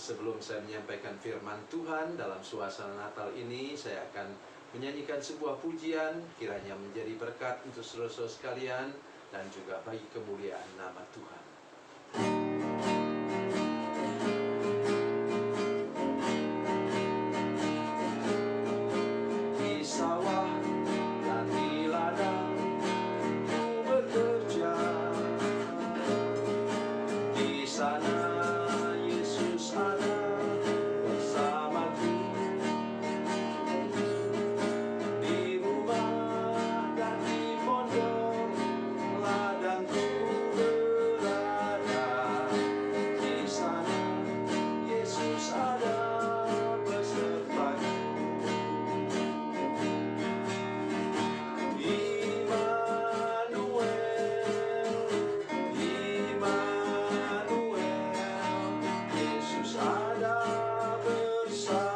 Sebelum saya menyampaikan firman Tuhan dalam suasana Natal ini, saya akan menyanyikan sebuah pujian, kiranya menjadi berkat untuk saudara-saudara sekalian dan juga bagi kemuliaan nama Tuhan. Di sawah dan di ladang ku bekerja, di sana Yesus ada bersamaku. Di rumah dan di pondok ladangku berada, di sana Yesus ada besertaku. Yesus ada bersamaku.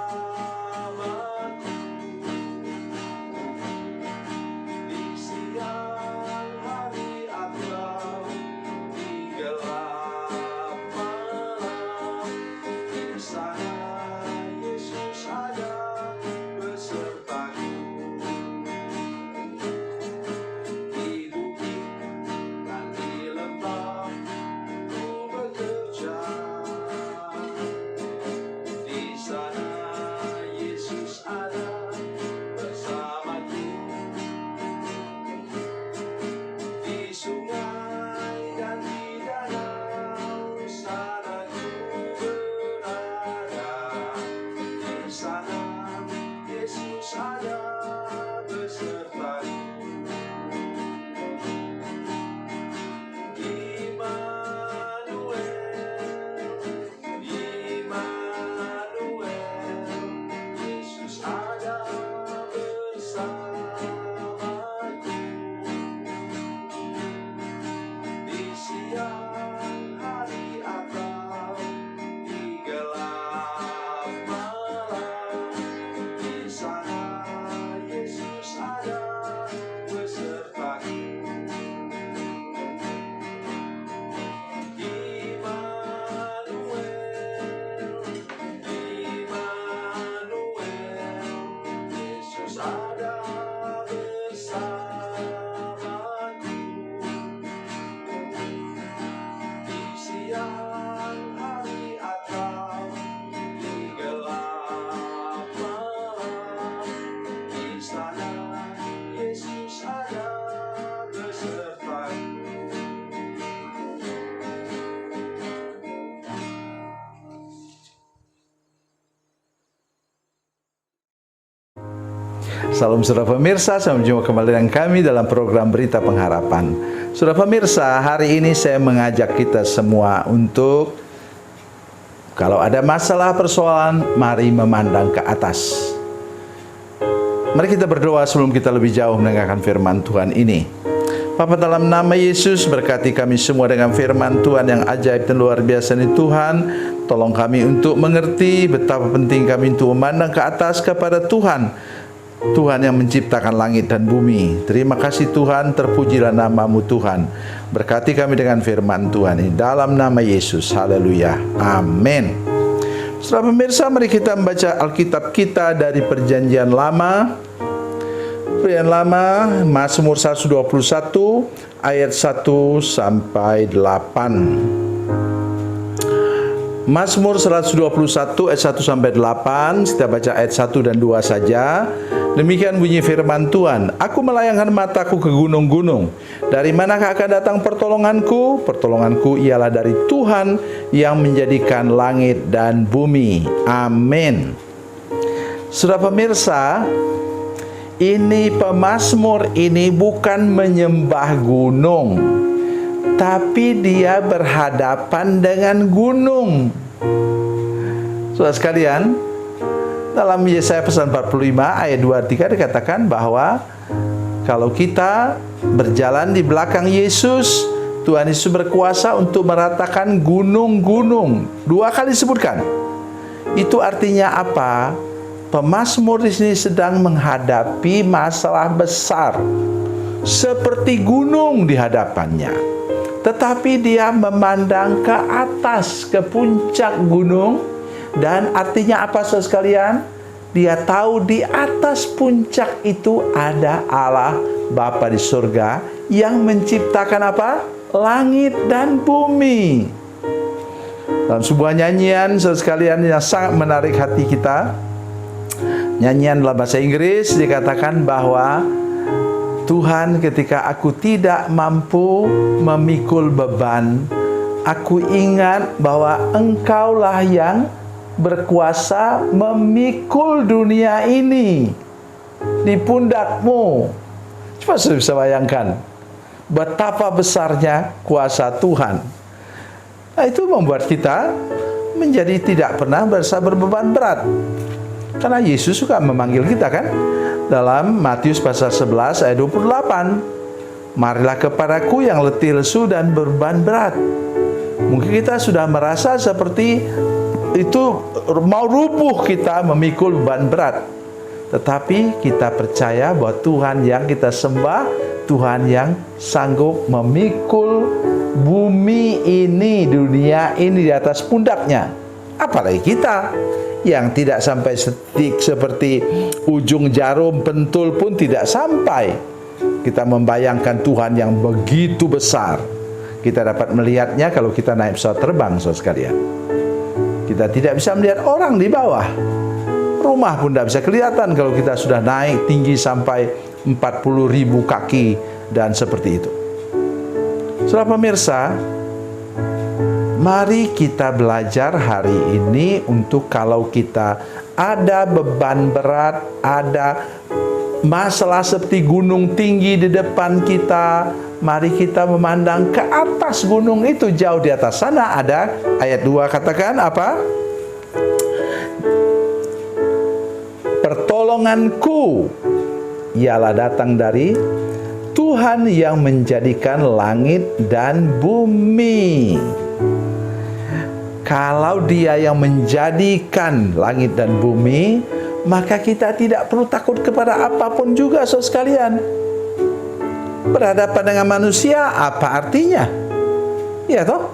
Di siang hari atau di gelap malam, di sana Yesus ada besertaku. Di bukit dan di lembah ku bekerja, di sana Yesus ada bersamaku. Di sungai dan di danau sana ku berada, di sana Yesus ada besertaku. Yesus ada bersamaku. Di siang hari atau di gelap malam, di sana Yesus ada besertaku. Yesus ada bersamaku. Di siang hari atau di gelap malam, di sana Yesus ada besertaku. Salam saudara pemirsa, sampai jumpa kembali dengan kami dalam program Berita Pengharapan. Saudara pemirsa, hari ini saya mengajak kita semua untuk, kalau ada masalah persoalan, mari memandang ke atas. Mari kita berdoa sebelum kita lebih jauh mendengarkan firman Tuhan ini. Bapa, dalam nama Yesus, berkati kami semua dengan firman Tuhan yang ajaib dan luar biasa ini Tuhan. Tolong kami untuk mengerti betapa penting kami untuk memandang ke atas kepada Tuhan. Tuhan yang menciptakan langit dan bumi. Terima kasih Tuhan, terpujilah namamu Tuhan. Berkati kami dengan firman Tuhan ini dalam nama Yesus. Haleluya. Amin. Saudara pemirsa, mari kita membaca Alkitab kita dari Perjanjian Lama. Perjanjian Lama, Mazmur 121 ayat 1 sampai 8. Mazmur 121 ayat 1 sampai 8. Kita baca ayat 1 dan 2 saja. Demikian bunyi firman Tuhan. Aku melayangkan mataku ke gunung-gunung. Dari manakah akan datang pertolonganku? Pertolonganku ialah dari Tuhan yang menjadikan langit dan bumi. Amin. Saudara pemirsa, ini pemazmur ini bukan menyembah gunung, tapi dia berhadapan dengan gunung. Saudara sekalian, dalam Yesaya pasal 45 ayat 2-3 dikatakan bahwa kalau kita berjalan di belakang Yesus, Tuhan Yesus berkuasa untuk meratakan gunung-gunung. 2 kali disebutkan. Itu artinya apa? Pemazmur di sini sedang menghadapi masalah besar seperti gunung di hadapannya. Tetapi dia memandang ke atas, ke puncak gunung, Dan artinya apa saudara sekalian? Dia tahu di atas puncak itu ada Allah Bapa di surga yang menciptakan apa? Langit dan bumi. Dalam sebuah nyanyian saudara sekalian yang sangat menarik hati kita, nyanyian dalam bahasa Inggris, dikatakan bahwa Tuhan, ketika aku tidak mampu memikul beban, aku ingat bahwa Engkaulah yang berkuasa memikul dunia ini di pundakmu. Coba saya bisa bayangkan betapa besarnya kuasa Tuhan. Nah, itu membuat kita menjadi tidak pernah merasa berbeban berat. Karena Yesus suka memanggil kita kan, dalam Matius pasal 11 ayat 28. Marilah kepadaku yang letih lesu dan berbeban berat. Mungkin kita sudah merasa seperti itu, mau rubuh kita memikul beban berat. Tetapi kita percaya bahwa Tuhan yang kita sembah, Tuhan yang sanggup memikul bumi ini, dunia ini di atas pundaknya. Apalagi kita yang tidak sampai seperti ujung jarum pentul pun tidak sampai. Kita membayangkan Tuhan yang begitu besar. Kita dapat melihatnya kalau kita naik pesawat terbang, saudara sekalian. Kita tidak bisa melihat orang di bawah. Rumah pun tidak bisa kelihatan kalau kita sudah naik tinggi sampai 40.000 kaki dan seperti itu. Saudara pemirsa, mari kita belajar hari ini untuk kalau kita ada beban berat, ada masalah seperti gunung tinggi di depan kita, mari kita memandang ke atas gunung itu. Jauh di atas sana ada ayat 2, katakan apa? Pertolonganku ialah datang dari Tuhan yang menjadikan langit dan bumi. Kalau Dia yang menjadikan langit dan bumi, maka kita tidak perlu takut kepada apapun juga, saudara sekalian. Berhadapan dengan manusia, apa artinya? Ya toh?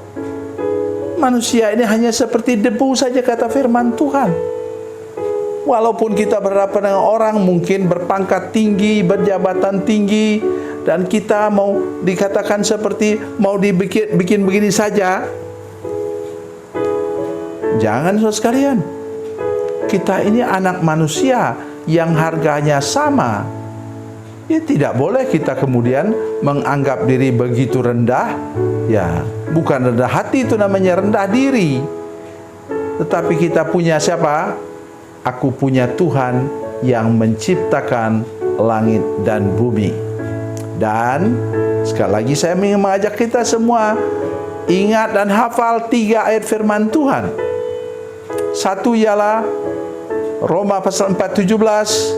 Manusia ini hanya seperti debu saja, kata firman Tuhan. Walaupun kita berhadapan dengan orang mungkin berpangkat tinggi, berjabatan tinggi, dan kita mau dikatakan seperti mau dibikin begini saja, jangan, saudara sekalian. Kita ini anak manusia yang harganya sama. Ya, tidak boleh kita kemudian menganggap diri begitu rendah. Ya, bukan rendah hati, itu namanya rendah diri. Tetapi kita punya siapa? Aku punya Tuhan yang menciptakan langit dan bumi. Dan sekali lagi saya ingin mengajak kita semua ingat dan hafal 3 ayat firman Tuhan. Satu ialah Roma pasal 4:17.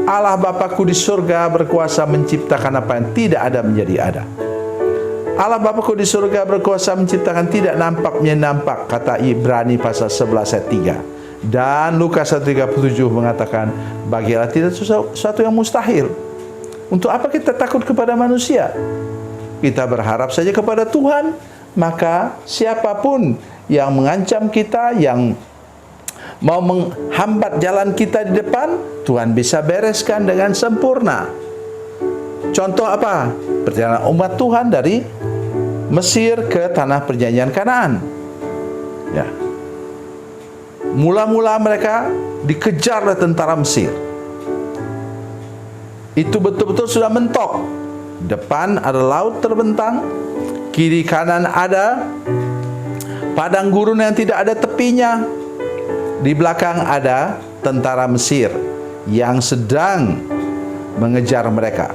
Allah Bapakku di surga berkuasa menciptakan apa yang tidak ada menjadi ada. Allah Bapakku di surga berkuasa menciptakan tidak nampak menjadi nampak, kata Ibrani pasal 11 ayat 3. Dan Lukas 1:37 mengatakan, bagi Allah tidak sesuatu yang mustahil. Untuk apa kita takut kepada manusia? Kita berharap saja kepada Tuhan. Maka siapapun yang mengancam kita, yang mau menghambat jalan kita di depan, Tuhan bisa bereskan dengan sempurna. Contoh apa? Perjalanan umat Tuhan dari Mesir ke tanah perjanjian Kanaan. Ya. Mula-mula mereka dikejar oleh tentara Mesir. Itu betul-betul sudah mentok. Depan ada laut terbentang, kiri kanan ada padang gurun yang tidak ada tepinya. Di belakang ada tentara Mesir yang sedang mengejar mereka.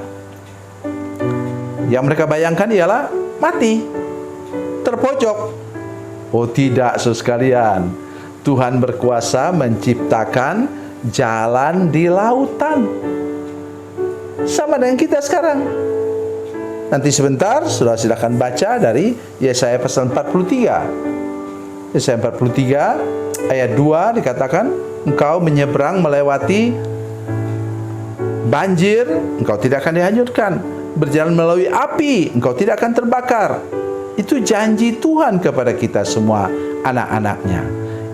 Yang mereka bayangkan ialah mati, terpojok. Oh tidak, saudara sekalian. Tuhan berkuasa menciptakan jalan di lautan. Sama dengan kita sekarang. Nanti sebentar, saudara silakan baca dari Yesaya pasal 43. Yesaya 43 ayat 2 dikatakan, engkau menyeberang melewati banjir, engkau tidak akan dihanyutkan. Berjalan melalui api, engkau tidak akan terbakar. Itu janji Tuhan kepada kita semua, anak-anaknya.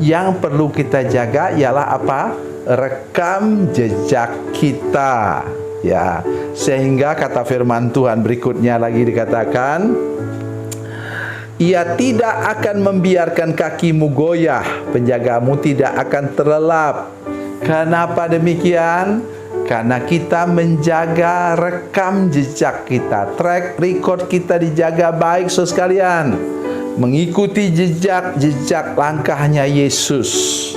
yang perlu kita jaga ialah apa? Rekam jejak kita. Ya, sehingga kata firman Tuhan berikutnya lagi dikatakan, Ia tidak akan membiarkan kakimu goyah, penjagamu tidak akan terlelap. Kenapa demikian? Karena kita menjaga rekam jejak kita, track record kita dijaga baik, saudara sekalian. Mengikuti jejak langkahnya Yesus.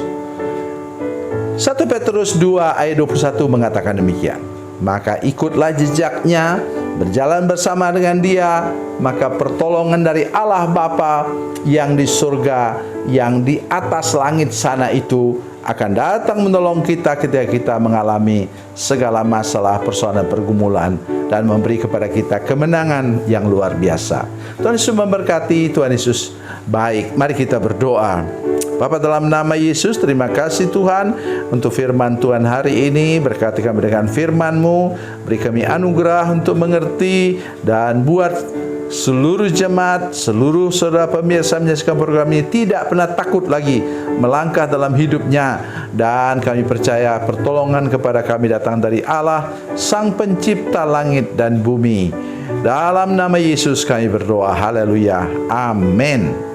1 Petrus 2 ayat 21 mengatakan demikian. Maka ikutlah jejaknya, berjalan bersama dengan dia, maka pertolongan dari Allah Bapa yang di surga, yang di atas langit sana itu akan datang menolong kita ketika kita mengalami segala masalah, persoalan, pergumulan, dan memberi kepada kita kemenangan yang luar biasa. Tuhan Yesus memberkati, Tuhan Yesus baik. Mari kita berdoa. Bapa, dalam nama Yesus, terima kasih Tuhan untuk firman Tuhan hari ini. Berkati kami dengan firman-Mu, beri kami anugerah untuk mengerti, dan buat seluruh jemaat, seluruh saudara pemirsa menyaksikan program ini tidak pernah takut lagi melangkah dalam hidupnya. Dan kami percaya pertolongan kepada kami datang dari Allah, Sang Pencipta langit dan bumi. Dalam nama Yesus kami berdoa. Haleluya. Amin.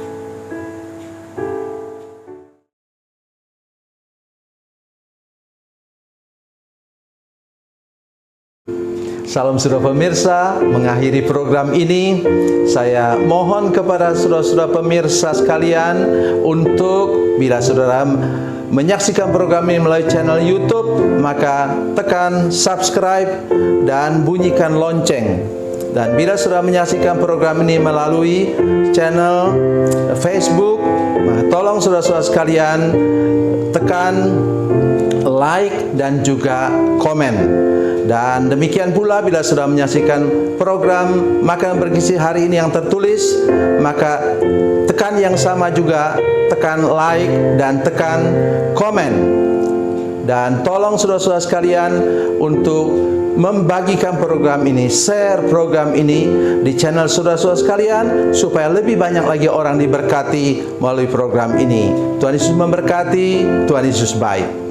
Salam saudara pemirsa, mengakhiri program ini saya mohon kepada saudara-saudara pemirsa sekalian untuk bila saudara menyaksikan program ini melalui channel YouTube, maka tekan subscribe dan bunyikan lonceng. Dan bila saudara menyaksikan program ini melalui channel Facebook, tolong saudara-saudara sekalian tekan like dan juga komen. Dan demikian pula bila sudah menyaksikan program Makan Bergizi hari ini yang tertulis, maka tekan yang sama juga, tekan like dan tekan komen. Dan tolong saudara-saudara sekalian untuk membagikan program ini, share program ini di channel saudara-saudara sekalian, supaya lebih banyak lagi orang diberkati melalui program ini. Tuhan Yesus memberkati, Tuhan Yesus baik.